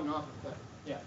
gotten off a cliff. Yeah.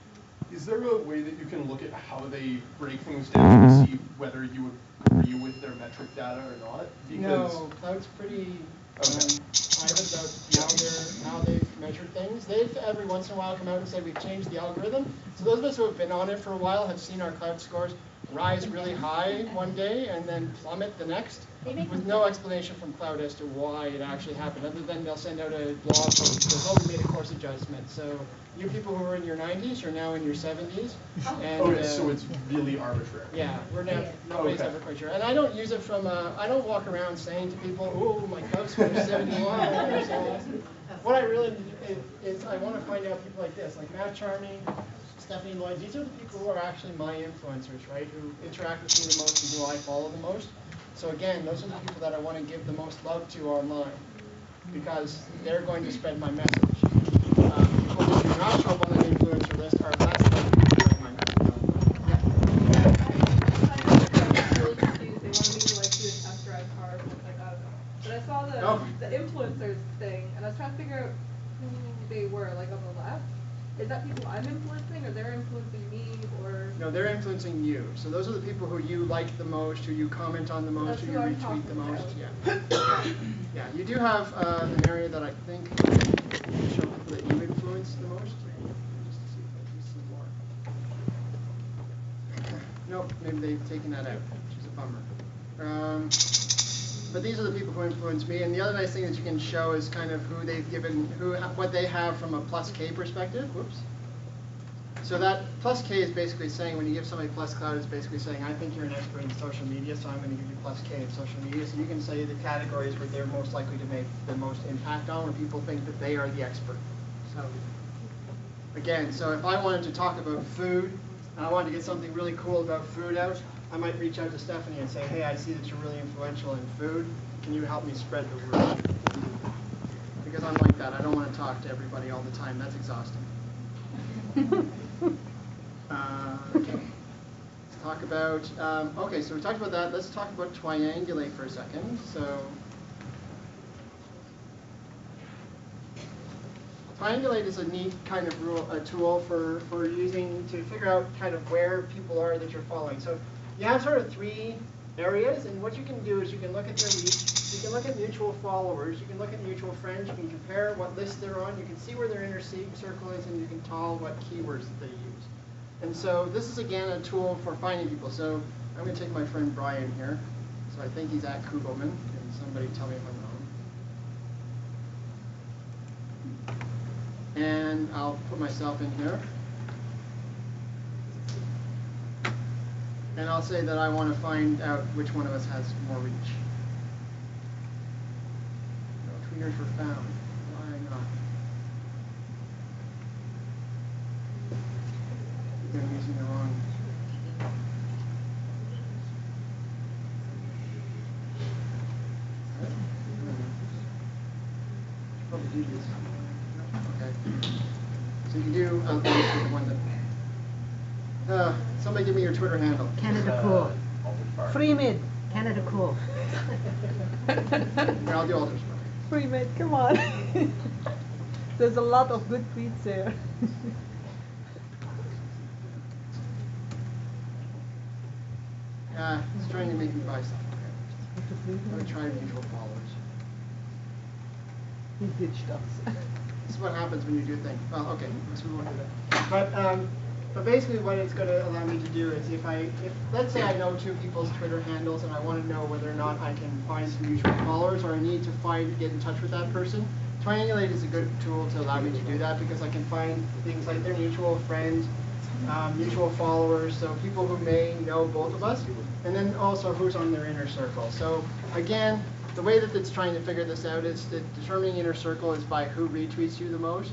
Is there a way that you can look at how they break things down to see whether you agree with their metric data or not? Because No, Cloud's pretty okay. private about how they've measured things. They've every once in a while come out and said we've changed the algorithm. So those of us who have been on it for a while have seen our Cloud scores rise really high one day and then plummet the next, with no explanation from Cloud as to why it actually happened, other than they'll send out a blog post that says, oh, we made a course adjustment. So you people who were in your 90s are now in your 70s. And, okay, so it's really arbitrary. yeah, we're now, nobody's ever quite sure. And I don't use it from, I don't walk around saying to people, oh, my Cloud score is 71. Or so. What I really do is I want to find out people like this, like Matt Charney, Stephanie Lloyd. These are the people who are actually my influencers, right? Who interact with me the most and who I follow the most. So again, those are the people that I want to give the most love to online, because they're going to spread my message. People who do not show up on the influencer list are less likely to spread my message. Really confused. They wanted me to like do a test drive car or something. I don't know. But I saw the influencers thing, and I was trying to figure out who they were. Like on the left, is that people I'm influencing, or they're influencing me, or? No, they're influencing you. So those are the people who you like the most, who you comment on the most, who you retweet the most. Yeah. Yeah. You do have an area that I think show people that you influence the most. Just to see if I can see more. Nope, maybe they've taken that out, which is a bummer. But these are the people who influence me. And the other nice thing that you can show is kind of who they've given, what they have from a plus K perspective. Whoops. So that plus K is basically saying, when you give somebody plus Cloud, it's basically saying, I think you're an expert in social media, so I'm going to give you plus K in social media. So you can say the categories where they're most likely to make the most impact on, where people think that they are the expert. So again, so if I wanted to talk about food, and I wanted to get something really cool about food out, I might reach out to Stephanie and say, hey, I see that you're really influential in food. Can you help me spread the word? Because I'm like that. I don't want to talk to everybody all the time. That's exhausting. Okay. Let's talk about, okay, so we talked about that. Let's talk about triangulate for a second. So triangulate is a neat kind of a tool for using to figure out kind of where people are that you're following. So you have sort of three areas, and what you can do is you can look at their reach, you can look at mutual followers, you can look at mutual friends, you can compare what list they're on, you can see where their inner circle is, and you can tell what keywords that they use. And so this is again a tool for finding people. So I'm going to take my friend Brian here. So I think he's at Kugelman. Can somebody tell me if I'm wrong? And I'll put myself in here. And I'll say that I want to find out which one of us has more reach. No tweeters were found. Why not? I'm using the wrong. Should probably do this. Okay. So you do. I'll do the one that. Somebody give me your Twitter handle. Canada Cool. Free mid. Canada Cool. Here, I'll do Alders. Free mid, come on. There's a lot of good tweets there. It's trying to make me buy something. Let me try mutual followers. He ditched us. This is what happens when you do things. Well, okay, so we won't do that. But basically what it's going to allow me to do is if let's say I know two people's Twitter handles and I want to know whether or not I can find some mutual followers or I need to get in touch with that person, Triangulate is a good tool to allow me to do that because I can find things like their mutual friends, mutual followers, so people who may know both of us, and then also who's on their inner circle. So again, the way that it's trying to figure this out is that determining inner circle is by who retweets you the most.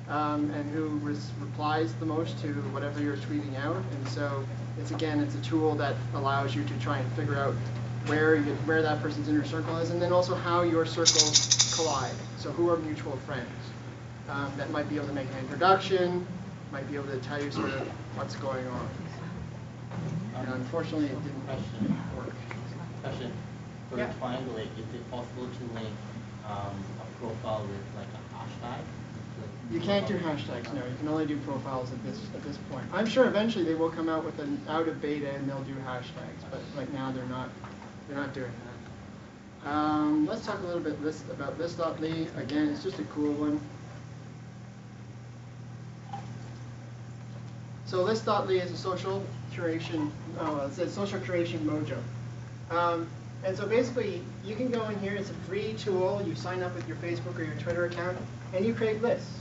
And who replies the most to whatever you're tweeting out. And so it's a tool that allows you to try and figure out where that person's inner circle is, and then also how your circles collide. So who are mutual friends that might be able to make an introduction, might be able to tell you sort of what's going on. And unfortunately, it didn't work. Question. For Triangulate, is it possible to link a profile with like a hashtag? You can't do hashtags, no. You can only do profiles at this point. I'm sure eventually they will come out with an out of beta and they'll do hashtags, but right now they're not doing that. Let's talk a little bit about list.ly. Again, it's just a cool one. So list.ly is a social curation. It says social curation mojo. And so basically, you can go in here. It's a free tool. You sign up with your Facebook or your Twitter account, and you create lists.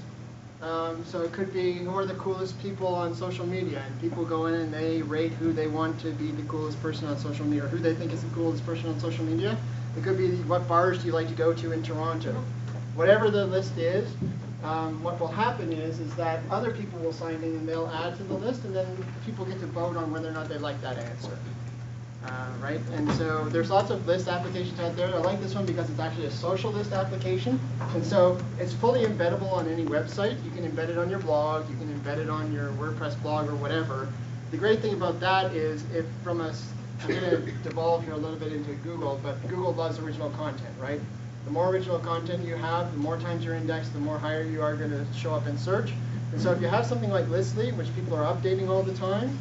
So it could be who are the coolest people on social media, and people go in and they rate who they want to be the coolest person on social media, or who they think is the coolest person on social media. It could be what bars do you like to go to in Toronto. Whatever the list is, what will happen is that other people will sign in and they'll add to the list, and then people get to vote on whether or not they like that answer. Right? And so there's lots of list applications out there. I like this one because it's actually a social list application. And so it's fully embeddable on any website. You can embed it on your blog. You can embed it on your WordPress blog or whatever. The great thing about that is if from a, I'm going to devolve here a little bit into Google, but Google loves original content, right? The more original content you have, the more times you're indexed, the more higher you are going to show up in search. And so if you have something like Listly, which people are updating all the time,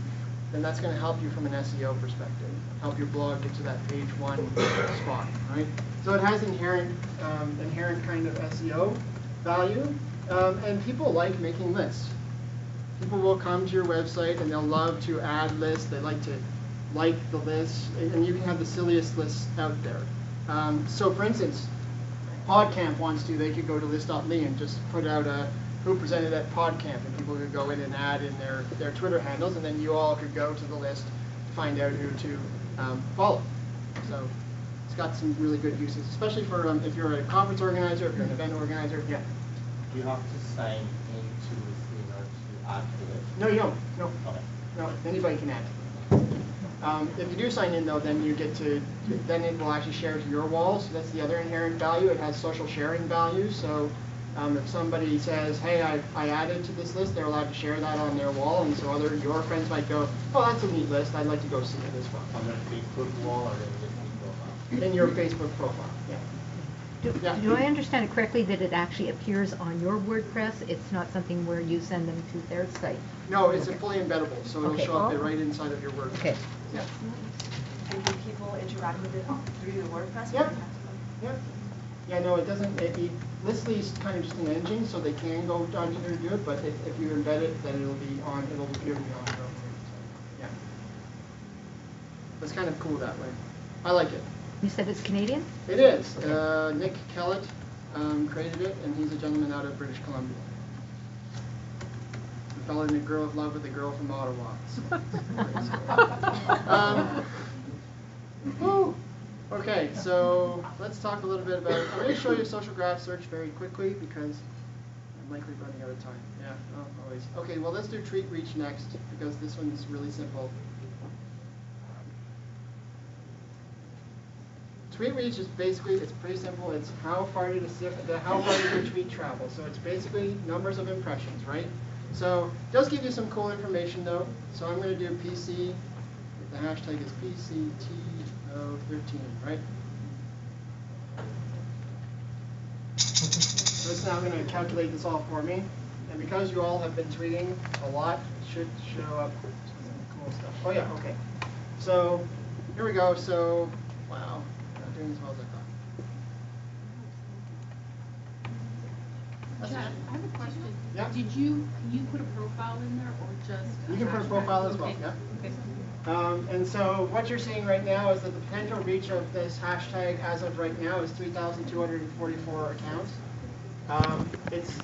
then that's going to help you from an SEO perspective. Help your blog get to that page 1 spot, right? So it has inherent kind of SEO value, and people like making lists. People will come to your website and they'll love to add lists. They like to like the lists, and you can have the silliest lists out there. So for instance, PodCamp wants to, they could go to list.ly and just put out who presented at PodCamp, and people could go in and add in their Twitter handles, and then you all could go to the list to find out who to follow. So it's got some really good uses, especially for if you're a conference organizer, if you're an event organizer. Yeah. Do you have to sign into Listly in order to add to it? No, you don't. No. Okay. No, anybody can add. If you do sign in, though, then you get to, then it will actually share to your wall. So that's the other inherent value. It has social sharing value. So if somebody says, hey, I added to this list, they're allowed to share that on their wall. And so your friends might go, oh, that's a neat list. I'd like to go see it as well. On their Facebook wall or their Listly profile? In your Facebook profile, yeah. Do I understand it correctly that it actually appears on your WordPress? It's not something where you send them to their site? No, it's a fully embeddable, so it'll Okay. show up right inside of your WordPress. Okay. Yeah. And do people interact with it through the WordPress? Yep. Yep. Yeah, no, it doesn't. Listly is kind of just an engine, so they can go down here and do it. But if you embed it, then it'll be on. It'll appear to be on. Yeah. It's kind of cool that way. I like it. You said it's Canadian? It is. Nick Kellett created it, and he's a gentleman out of British Columbia. He fell in love with a girl from Ottawa. Woo. Okay, so let's talk a little bit about. I'm going to show you social graph search very quickly because I'm likely running out of time. Yeah, always. Okay, well let's do tweet reach next because this one's really simple. Tweet reach is basically, it's pretty simple. It's how far did your tweet travel. So it's basically numbers of impressions, right? So it does give you some cool information though. So I'm going to do PC. The hashtag is PCTO13, right? So it's now going to calculate this all for me. And because you all have been tweeting a lot, it should show up some cool stuff. Oh yeah, okay. So here we go. So, wow. Doing as well as I thought. Jeff, I have a question. Yeah. Can you put a profile in there or just? You can put a profile as well, Okay. yeah. Okay. And so what you're seeing right now is that the potential reach of this hashtag as of right now is 3,244 accounts. It's